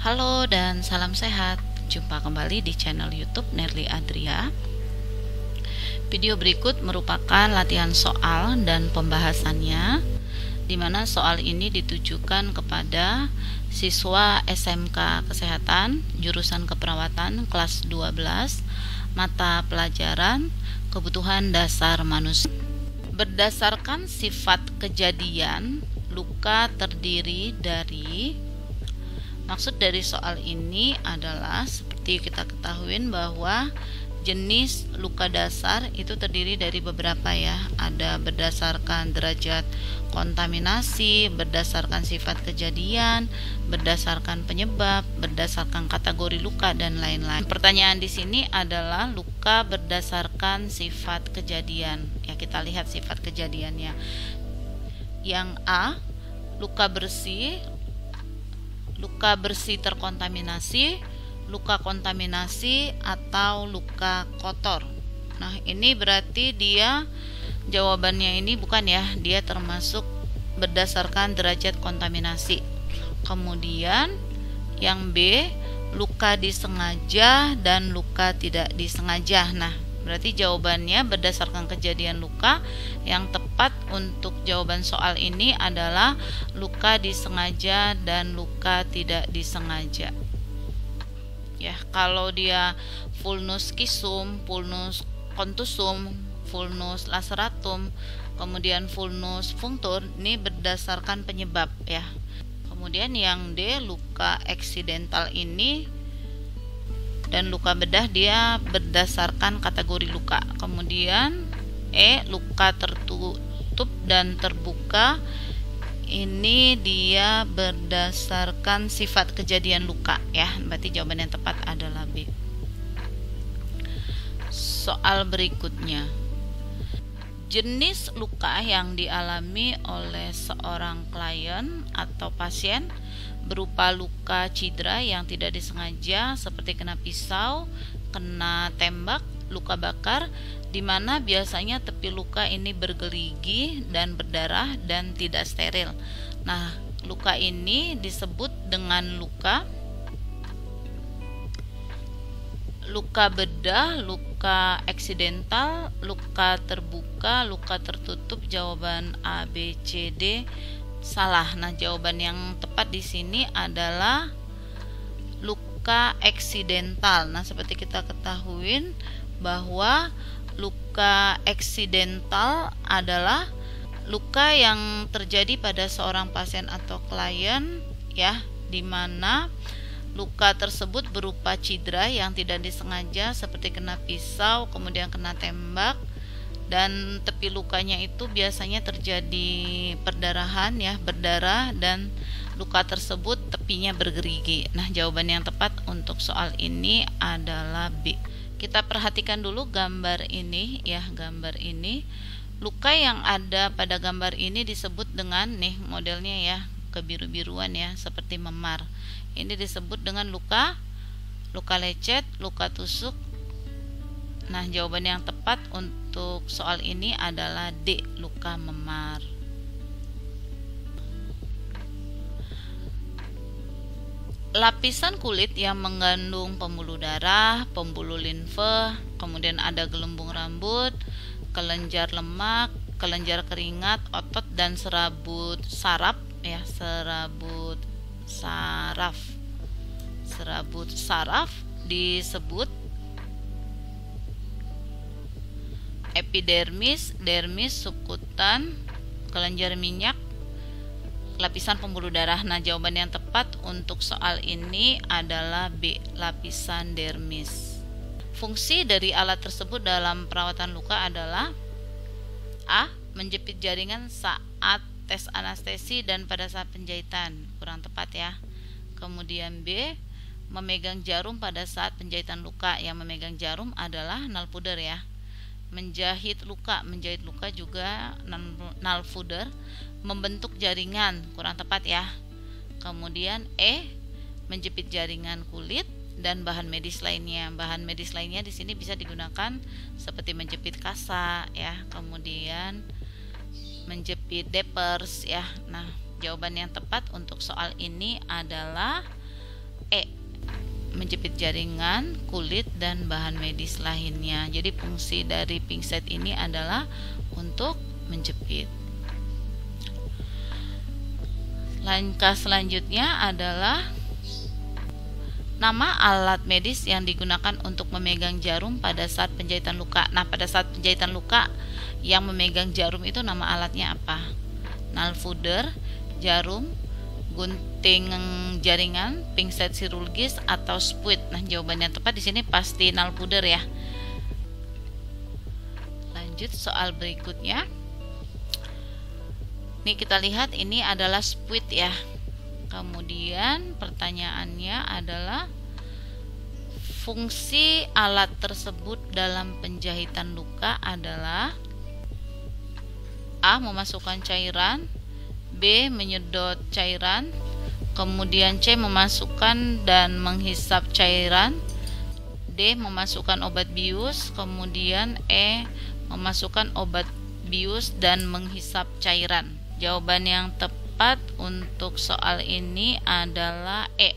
Halo dan salam sehat. Jumpa kembali di channel YouTube Nerly Adria. Video berikut merupakan latihan soal dan pembahasannya, di mana soal ini ditujukan kepada siswa SMK Kesehatan jurusan Keperawatan kelas 12, mata pelajaran Kebutuhan Dasar Manusia. Berdasarkan sifat kejadian, luka terdiri dari. Maksud dari soal ini adalah seperti kita ketahui bahwa jenis luka dasar itu terdiri dari beberapa ya. Ada berdasarkan derajat kontaminasi, berdasarkan sifat kejadian, berdasarkan penyebab, berdasarkan kategori luka dan lain-lain. Pertanyaan di sini adalah luka berdasarkan sifat kejadian. Ya, kita lihat sifat kejadiannya. Yang A, luka bersih terkontaminasi, luka kontaminasi, atau luka kotor. Nah, ini berarti dia jawabannya ini bukan ya, dia termasuk berdasarkan derajat kontaminasi. Kemudian yang B, luka disengaja dan luka tidak disengaja. Nah, berarti jawabannya berdasarkan kejadian luka. Yang tepat untuk jawaban soal ini adalah luka disengaja dan luka tidak disengaja. Ya, kalau dia vulnus kisum, vulnus kontusum, vulnus laceratum, kemudian vulnus punctur, ini berdasarkan penyebab ya. Kemudian yang D, luka eksidental ini dan luka bedah, dia berdasarkan kategori luka. Kemudian E, luka tertutup dan terbuka, ini dia berdasarkan sifat kejadian luka ya. Berarti jawaban yang tepat adalah B. Soal berikutnya, jenis luka yang dialami oleh seorang klien atau pasien berupa luka cedera yang tidak disengaja seperti kena pisau, kena tembak, luka bakar, di mana biasanya tepi luka ini bergerigi dan berdarah dan tidak steril. Nah, luka ini disebut dengan luka bedah, luka eksidental, luka terbuka, luka tertutup. Jawaban A, B, C, D salah. Nah, jawaban yang tepat di sini adalah luka eksidental. Nah, seperti kita ketahui bahwa luka eksidental adalah luka yang terjadi pada seorang pasien atau klien ya, di mana luka tersebut berupa cedera yang tidak disengaja seperti kena pisau, kemudian kena tembak, dan tepi lukanya itu biasanya terjadi perdarahan ya, berdarah, dan luka tersebut tepinya bergerigi. Nah, jawaban yang tepat untuk soal ini adalah B. Kita perhatikan dulu gambar ini ya, gambar ini. Luka yang ada pada gambar ini disebut dengan nih modelnya ya, kebiru-biruan ya, seperti memar. Ini disebut dengan luka lecet, luka tusuk. Nah, jawaban yang tepat untuk soal ini adalah D, luka memar. Lapisan kulit yang mengandung pembuluh darah, pembuluh limfe, kemudian ada gelembung rambut, kelenjar lemak, kelenjar keringat, otot, dan serabut saraf ya, serabut saraf disebut epidermis, dermis, subkutan, kelenjar minyak, lapisan pembuluh darah. Nah, jawaban yang tepat untuk soal ini adalah B, lapisan dermis. Fungsi dari alat tersebut dalam perawatan luka adalah A, menjepit jaringan saat tes anestesi dan pada saat penjahitan. Kurang tepat ya. Kemudian B, memegang jarum pada saat penjahitan luka. Yang memegang jarum adalah nalpuder ya. Menjahit luka juga nalpuder. Membentuk jaringan, kurang tepat ya. Kemudian E, menjepit jaringan kulit dan bahan medis lainnya. Bahan medis lainnya di sini bisa digunakan seperti menjepit kasa ya, kemudian menjepit depers ya. Nah, jawaban yang tepat untuk soal ini adalah E. Menjepit jaringan, kulit, dan bahan medis lainnya. Jadi fungsi dari pinset ini adalah untuk menjepit. Langkah selanjutnya adalah nama alat medis yang digunakan untuk memegang jarum pada saat penjahitan luka. Nah, pada saat penjahitan luka yang memegang jarum itu nama alatnya apa? Nalfuder, jarum, gunting jaringan, pinset chirurgis, atau spuit. Nah, jawabannya tepat di sini pasti nalfuder ya. Lanjut soal berikutnya. Nih kita lihat ini adalah spuit ya. Kemudian pertanyaannya adalah fungsi alat tersebut dalam penjahitan luka adalah A. Memasukkan cairan, B. Menyedot cairan, kemudian C. Memasukkan dan menghisap cairan, D. Memasukkan obat bius, kemudian E. Memasukkan obat bius dan menghisap cairan. Jawaban yang tepat untuk soal ini adalah E.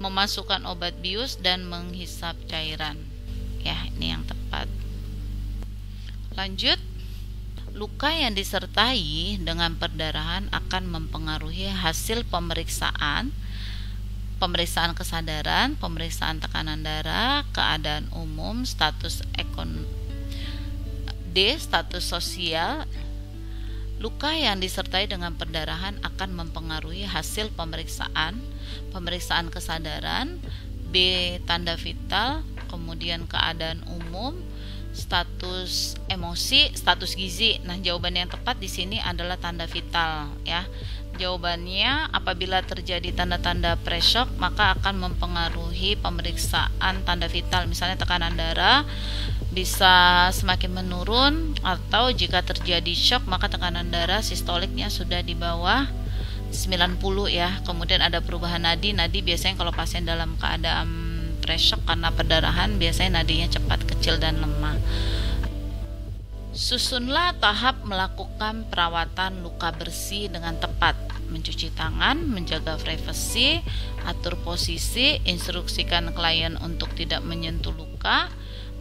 Memasukkan obat bius dan menghisap cairan. Ya, ini yang tepat. Lanjut. Luka yang disertai dengan perdarahan akan mempengaruhi hasil pemeriksaan kesadaran, pemeriksaan tekanan darah, keadaan umum, status status sosial. Luka yang disertai dengan perdarahan akan mempengaruhi hasil pemeriksaan kesadaran, B. Tanda vital, kemudian keadaan umum, status emosi, status gizi. Nah, jawaban yang tepat di sini adalah tanda vital ya. Jawabannya apabila terjadi tanda-tanda pre-shock maka akan mempengaruhi pemeriksaan tanda vital. Misalnya tekanan darah bisa semakin menurun, atau jika terjadi shock maka tekanan darah sistoliknya sudah di bawah 90 ya. Kemudian ada perubahan nadi biasanya kalau pasien dalam keadaan pre-shock karena perdarahan biasanya nadinya cepat kecil dan lemah. Susunlah tahap melakukan perawatan luka bersih dengan tepat. Mencuci tangan, menjaga privasi, atur posisi, instruksikan klien untuk tidak menyentuh luka,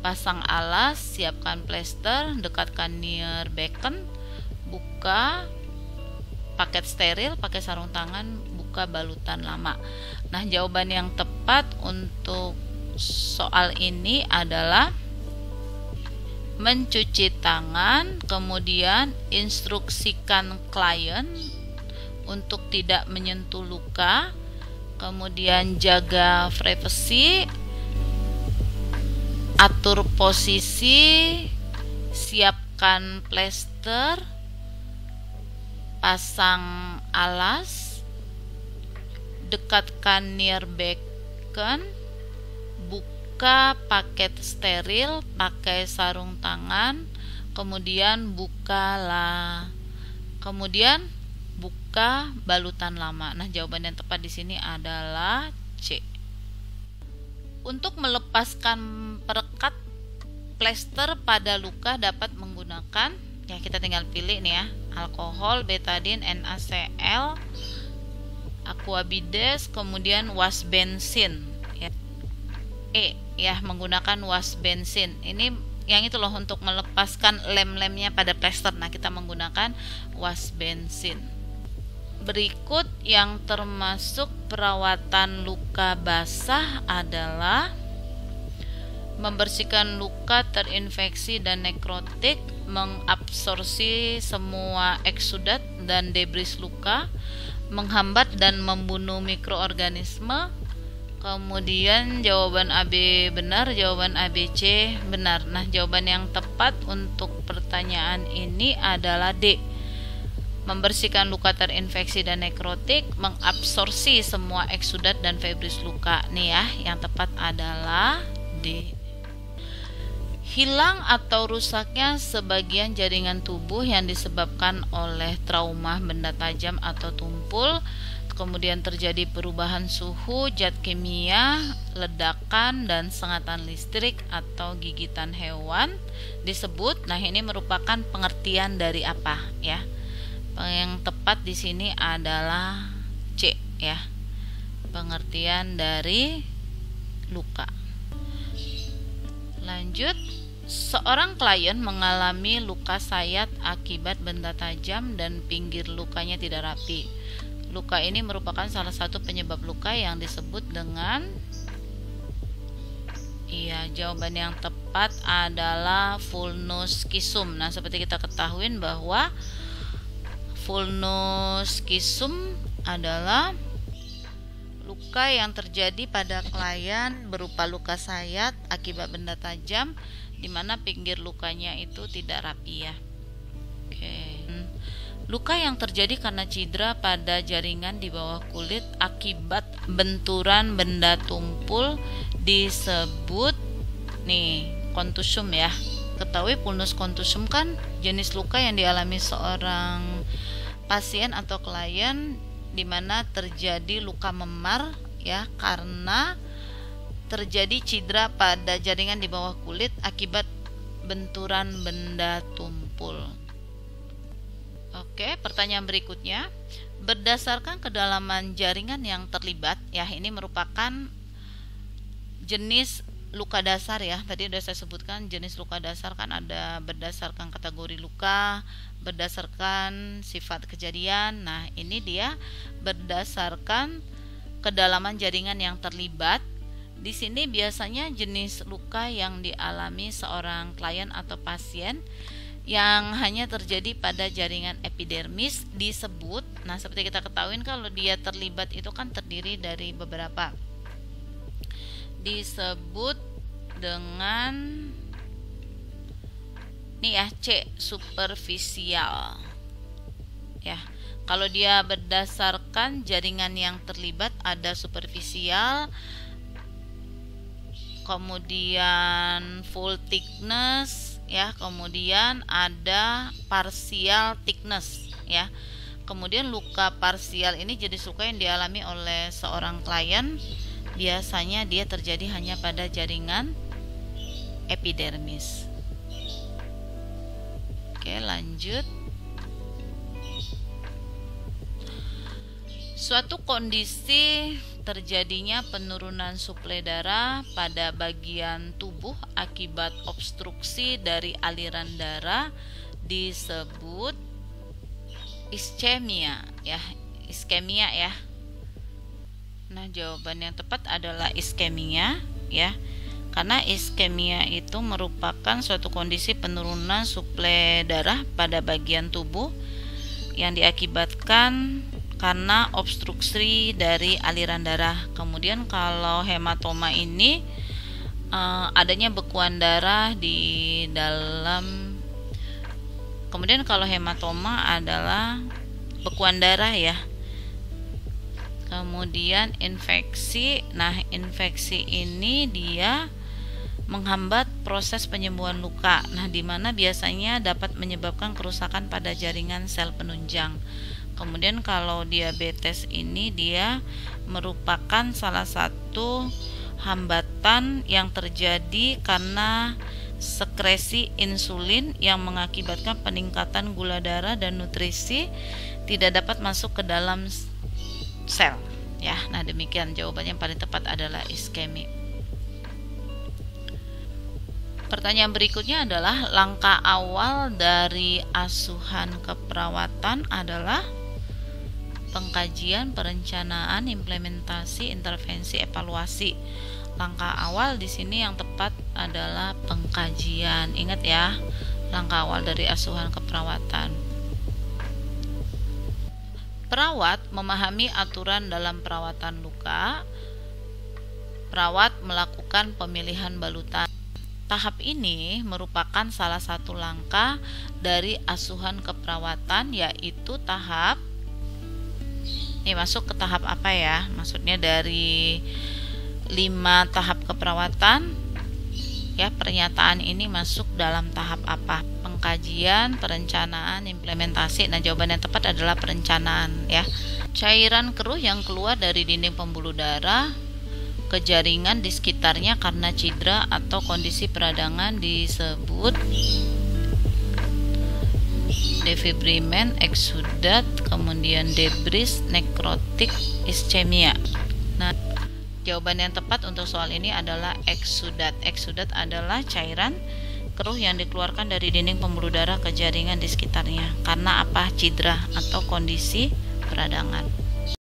pasang alas, siapkan plester, dekatkan near beacon, buka paket steril, pakai sarung tangan, buka balutan lama. Nah, jawaban yang tepat untuk soal ini adalah mencuci tangan, kemudian instruksikan klien untuk tidak menyentuh luka, kemudian jaga privasi, atur posisi, siapkan plester, pasang alas, dekatkan near beacon, buka paket steril, pakai sarung tangan, kemudian buka balutan lama. Nah, jawaban yang tepat di sini adalah C. Untuk melepaskan perekat plester pada luka dapat menggunakan, ya kita tinggal pilih nih ya, alkohol, betadine, NaCl, aquabides, kemudian was bensin ya. E ya, menggunakan was bensin. Ini yang itu loh untuk melepaskan lem-lemnya pada plester. Nah, kita menggunakan was bensin. Berikut yang termasuk perawatan luka basah adalah membersihkan luka terinfeksi dan nekrotik, mengabsorpsi semua eksudat dan debris luka, menghambat dan membunuh mikroorganisme. Kemudian jawaban AB benar, jawaban ABC benar. Nah, jawaban yang tepat untuk pertanyaan ini adalah D. Membersihkan luka terinfeksi dan nekrotik, mengabsorpsi semua eksudat dan fibris luka. Nih ya, yang tepat adalah D. Hilang atau rusaknya sebagian jaringan tubuh yang disebabkan oleh trauma benda tajam atau tumpul, kemudian terjadi perubahan suhu, zat kimia, ledakan, dan sengatan listrik atau gigitan hewan disebut. Nah, ini merupakan pengertian dari apa ya? Yang tepat di sini adalah C ya. pengertian dari luka. Lanjut, seorang klien mengalami luka sayat akibat benda tajam dan pinggir lukanya tidak rapi. Luka ini merupakan salah satu penyebab luka yang disebut dengan jawaban yang tepat adalah vulnus kisum. Nah, seperti kita ketahui bahwa vulnus kisum adalah luka yang terjadi pada klien berupa luka sayat akibat benda tajam di mana pinggir lukanya itu tidak rapi ya. Luka yang terjadi karena cedera pada jaringan di bawah kulit akibat benturan benda tumpul disebut kontusum ya. Ketahui vulnus kontusum kan jenis luka yang dialami seorang pasien atau klien di mana terjadi luka memar ya karena terjadi cedera pada jaringan di bawah kulit akibat benturan benda tumpul. Oke, pertanyaan berikutnya, berdasarkan kedalaman jaringan yang terlibat ya, ini merupakan jenis luka dasar ya. Tadi sudah saya sebutkan jenis luka dasar kan ada berdasarkan kategori luka, berdasarkan sifat kejadian. Nah, ini dia berdasarkan kedalaman jaringan yang terlibat. Di sini biasanya jenis luka yang dialami seorang klien atau pasien yang hanya terjadi pada jaringan epidermis disebut, nah seperti kita ketahui kalau dia terlibat itu kan terdiri dari beberapa, disebut dengan C, superficial ya. Kalau dia berdasarkan jaringan yang terlibat ada superficial, kemudian full thickness ya, kemudian ada partial thickness ya. Kemudian luka parsial ini jenis luka yang dialami oleh seorang klien, biasanya dia terjadi hanya pada jaringan epidermis. Oke, lanjut. Suatu kondisi terjadinya penurunan suplai darah pada bagian tubuh akibat obstruksi dari aliran darah disebut iskemia ya. Iskemia ya. Nah, jawaban yang tepat adalah iskemia ya. Karena iskemia itu merupakan suatu kondisi penurunan suplai darah pada bagian tubuh yang diakibatkan karena obstruksi dari aliran darah. Kemudian kalau hematoma ini adanya bekuan darah di dalam. Kemudian kalau hematoma adalah bekuan darah ya. Kemudian infeksi. Nah, infeksi ini dia menghambat proses penyembuhan luka. Nah, di mana biasanya dapat menyebabkan kerusakan pada jaringan sel penunjang. Kemudian kalau diabetes ini dia merupakan salah satu hambatan yang terjadi karena sekresi insulin yang mengakibatkan peningkatan gula darah dan nutrisi tidak dapat masuk ke dalam sel ya. Nah, demikian jawabannya yang paling tepat adalah iskemi. Pertanyaan berikutnya adalah langkah awal dari asuhan keperawatan adalah pengkajian, perencanaan, implementasi, intervensi, evaluasi. Langkah awal di sini yang tepat adalah pengkajian. Ingat ya, langkah awal dari asuhan keperawatan. Perawat memahami aturan dalam perawatan luka. Perawat melakukan pemilihan balutan. Tahap ini merupakan salah satu langkah dari asuhan keperawatan, yaitu tahap masuk ke tahap apa ya? Maksudnya dari 5 tahap keperawatan ya, pernyataan ini masuk dalam tahap apa? Pengkajian, perencanaan, implementasi. Nah, jawaban yang tepat adalah perencanaan ya. Cairan keruh yang keluar dari dinding pembuluh darah ke jaringan di sekitarnya karena cedera atau kondisi peradangan disebut defibrimen, eksudat, kemudian debris, nekrotik, iskemia. Nah, jawaban yang tepat untuk soal ini adalah eksudat. Eksudat adalah cairan keruh yang dikeluarkan dari dinding pembuluh darah ke jaringan di sekitarnya karena apa? Cidra atau kondisi peradangan.